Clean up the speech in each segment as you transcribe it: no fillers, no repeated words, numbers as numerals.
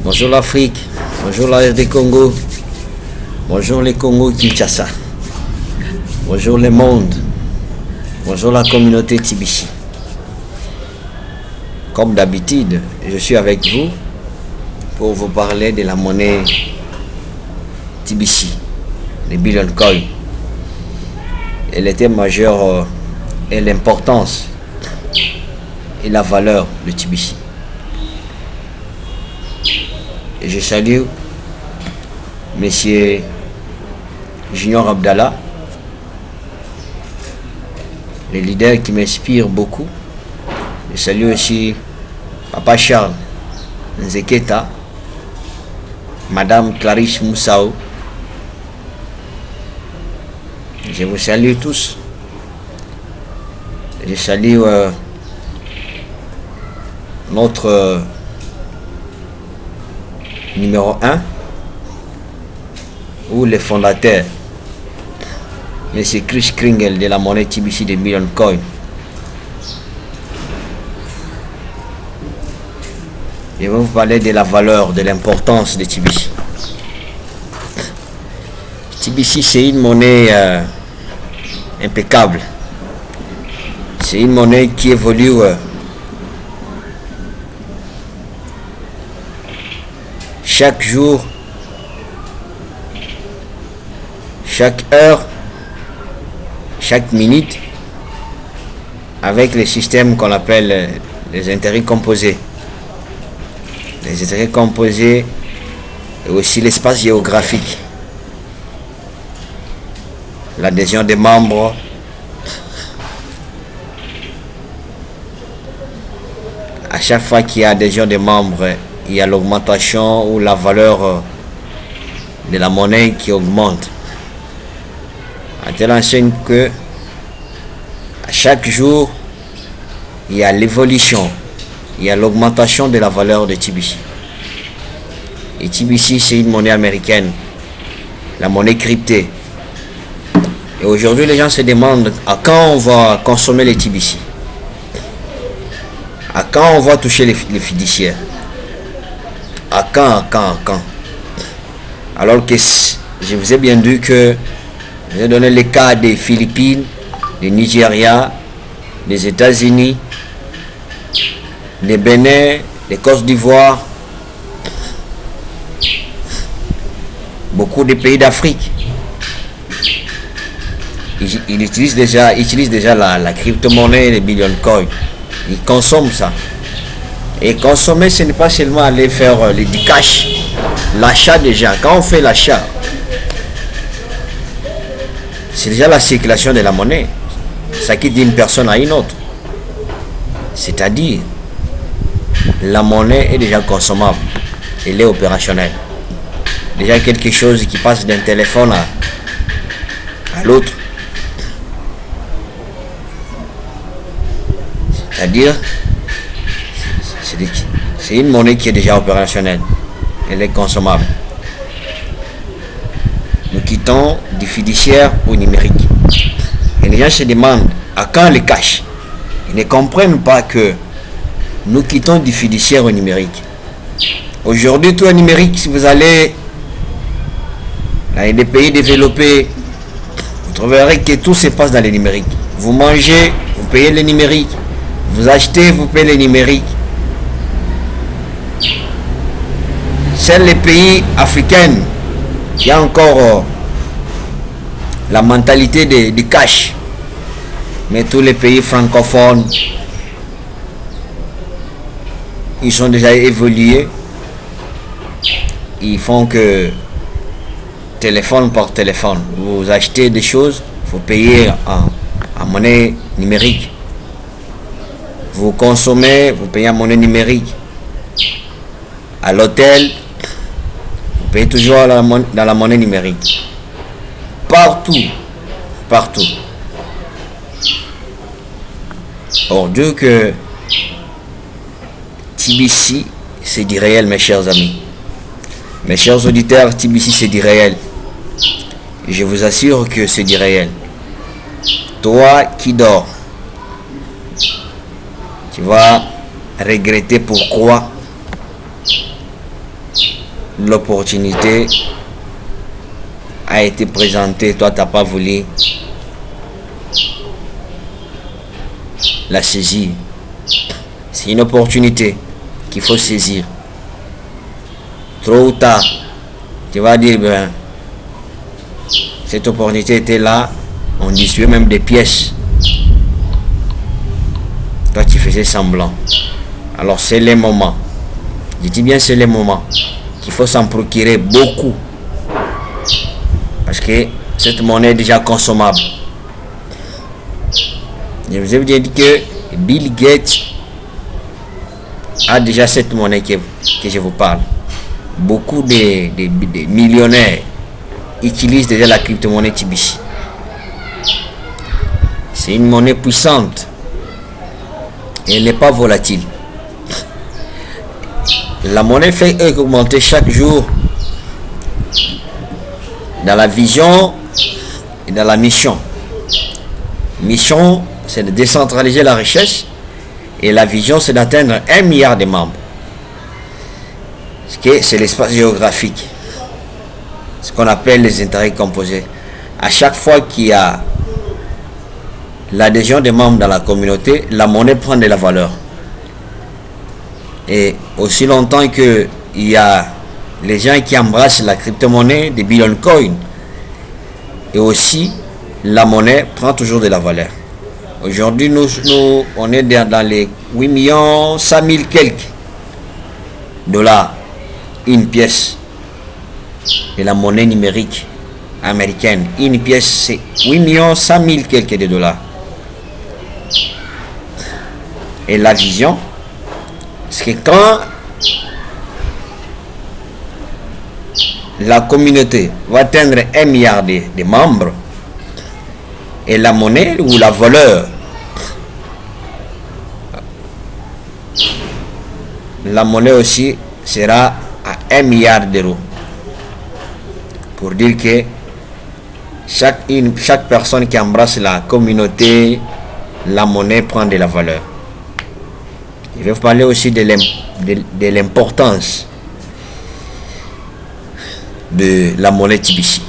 Bonjour l'Afrique, bonjour la RD Congo, bonjour les Congo Kinshasa, bonjour le monde, bonjour la communauté Tibishi. Comme d'habitude, je suis avec vous pour vous parler de la monnaie Tibishi, les Billion Coin. Et le thème majeur est l'importance et la valeur de Tibishi. Et je salue Monsieur Junior Abdallah, le leader qui m'inspire beaucoup. Je salue aussi Papa Charles Nzeketa, Madame Clarisse Moussao. Je vous salue tous. Je salue notre numéro 1 ou le fondateur, M. Chris Kringle de la monnaie Tibishi de Billion Coin. Je vais vous parler de la valeur, de l'importance de Tibishi. Tibishi, c'est une monnaie impeccable. C'est une monnaie qui évolue chaque jour, chaque heure, chaque minute, avec les systèmes qu'on appelle les intérêts composés. Les intérêts composés et aussi l'espace géographique. L'adhésion des membres, à chaque fois qu'il y a adhésion des membres, il y a l'augmentation ou la valeur de la monnaie qui augmente. À telle enseigne que à chaque jour, il y a l'évolution, il y a l'augmentation de la valeur de Tibishi. Et Tibishi, c'est une monnaie américaine, la monnaie cryptée. Et aujourd'hui, les gens se demandent à quand on va consommer les Tibishi, à quand on va toucher les fiduciaires. À quand. Alors que je vous ai bien dit que je vais donner les cas des Philippines, du Nigeria, des États-Unis, des Bénin, des Côte d'Ivoire, beaucoup de pays d'Afrique. Ils utilisent déjà la crypto-monnaie, les Billion Coin. Ils consomment ça. Et consommer, ce n'est pas seulement aller faire du cash, l'achat déjà. Quand on fait l'achat, c'est déjà la circulation de la monnaie. Ça quitte d'une personne à une autre. C'est-à-dire, la monnaie est déjà consommable. Elle est opérationnelle. Déjà quelque chose qui passe d'un téléphone à l'autre. C'est-à-dire, c'est une monnaie qui est déjà opérationnelle. Elle est consommable. Nous quittons du fiduciaire au numérique. Et les gens se demandent à quand le cash. Ils ne comprennent pas que nous quittons du fiduciaire au numérique. Aujourd'hui, tout est numérique. Si vous allez dans des pays développés, vous trouverez que tout se passe dans le numérique. Vous mangez, vous payez le numérique. Vous achetez, vous payez le numérique. C'est les pays africains, il y a encore la mentalité du cash. Mais tous les pays francophones, ils sont déjà évolués. Ils font que téléphone par téléphone. Vous achetez des choses, vous payez en monnaie numérique. Vous consommez, vous payez en monnaie numérique. À l'hôtel, vous payez toujours dans la monnaie numérique. Partout. Or, Dieu que Tibishi, c'est du réel, mes chers amis. Mes chers auditeurs, Tibishi, c'est du réel. Je vous assure que c'est du réel. Toi qui dors, tu vas regretter pourquoi l'opportunité a été présentée, toi tu n'as pas voulu la saisir. C'est une opportunité qu'il faut saisir. Trop ou tard, tu vas dire, ben, cette opportunité était là, on distribuait même des pièces. Toi tu faisais semblant. Alors c'est les moments, je dis bien c'est les moments, qu'il faut s'en procurer beaucoup. Parce que cette monnaie est déjà consommable. Je vous ai bien dit que Bill Gates a déjà cette monnaie que je vous parle. Beaucoup de millionnaires utilisent déjà la crypto-monnaie TBC. C'est une monnaie puissante. Et elle n'est pas volatile. La monnaie fait augmenter chaque jour dans la vision et dans la mission. Mission, c'est de décentraliser la richesse, et la vision, c'est d'atteindre 1 milliard de membres. C'est l'espace géographique, ce qu'on appelle les intérêts composés. À chaque fois qu'il y a l'adhésion des membres dans la communauté, la monnaie prend de la valeur. Et aussi longtemps qu'il y a les gens qui embrassent la crypto-monnaie des Bitcoin Coin, et aussi la monnaie prend toujours de la valeur. Aujourd'hui, nous on est dans les 8 millions 100 000 quelques dollars une pièce de la monnaie numérique américaine. Une pièce, c'est 8 millions 100 000 quelques de dollars. Et la vision, c'est que quand la communauté va atteindre 1 milliard de membres, et la monnaie ou la valeur, la monnaie aussi sera à 1 milliard d'euros. Pour dire que chaque personne qui embrasse la communauté, la monnaie prend de la valeur. Je vais vous parler aussi de l'importance de la monnaie TBC.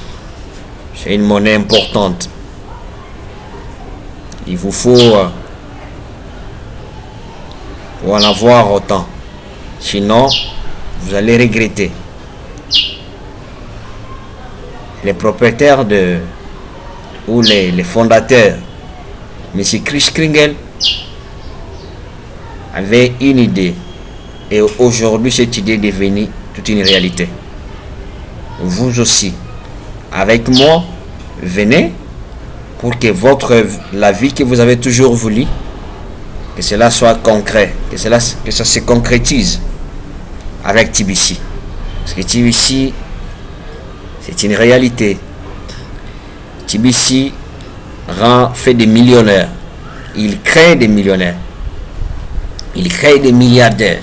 C'est une monnaie importante. Il vous faut en avoir autant. Sinon, vous allez regretter. Les propriétaires ou les fondateurs, M. Chris Kringle, avait une idée. Et aujourd'hui, cette idée est devenue toute une réalité. Vous aussi, avec moi, venez pour que la vie que vous avez toujours voulu, que cela soit concret, que ça se concrétise avec TBC. Parce que TBC, c'est une réalité. TBC fait des millionnaires. Il crée des millionnaires. Il crée des milliardaires.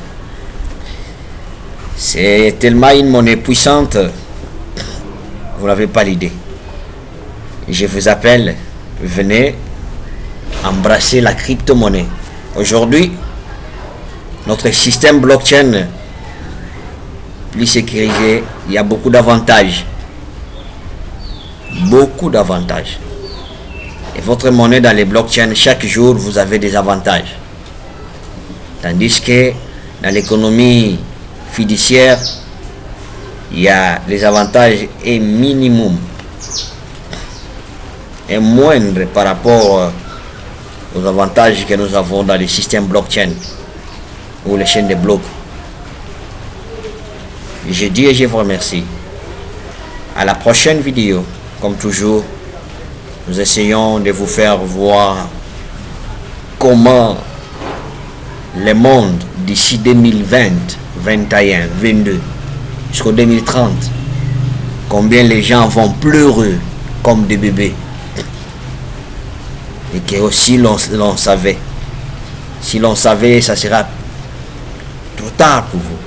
C'est tellement une monnaie puissante, vous n'avez pas l'idée. Je vous appelle, venez embrasser la crypto-monnaie. Aujourd'hui, notre système blockchain plus sécurisé, il y a beaucoup d'avantages. Beaucoup d'avantages. Et votre monnaie dans les blockchains, chaque jour, vous avez des avantages. Tandis que dans l'économie fiduciaire, il y a les avantages et minimum. Et moindre par rapport aux avantages que nous avons dans les systèmes blockchain ou les chaînes de blocs. Je dis et je vous remercie. À la prochaine vidéo, comme toujours, nous essayons de vous faire voir comment le monde d'ici 2020, 21, 22, jusqu'au 2030, combien les gens vont pleurer comme des bébés. Et que aussi l'on savait. Si l'on savait, ça sera trop tard pour vous.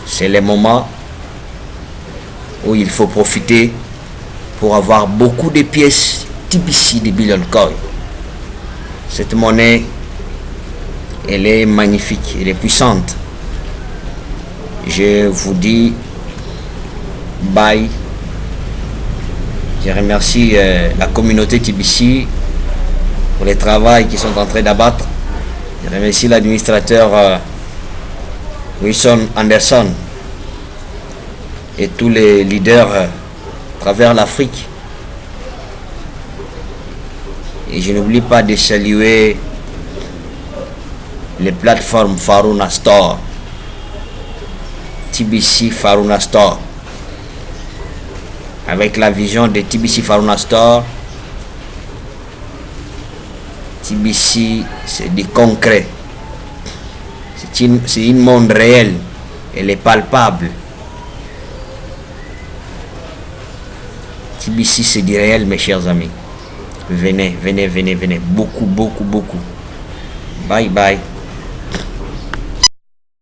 C'est le moment où il faut profiter pour avoir beaucoup de pièces TBC de Bitcoin Coin. Cette monnaie, elle est magnifique, elle est puissante. Je vous dis bye. Je remercie la communauté TBC pour le travail qu'ils sont en train d'abattre. Je remercie l'administrateur Wilson Anderson et tous les leaders à travers l'Afrique. Et je n'oublie pas de saluer les plateformes Faruna Store, TBC Faruna Store. Avec la vision de TBC Faruna Store, TBC c'est du concret. C'est une monde réel. Elle est palpable. TBC c'est du réel, mes chers amis. Venez, venez, venez, venez. Beaucoup, beaucoup, beaucoup. Bye bye.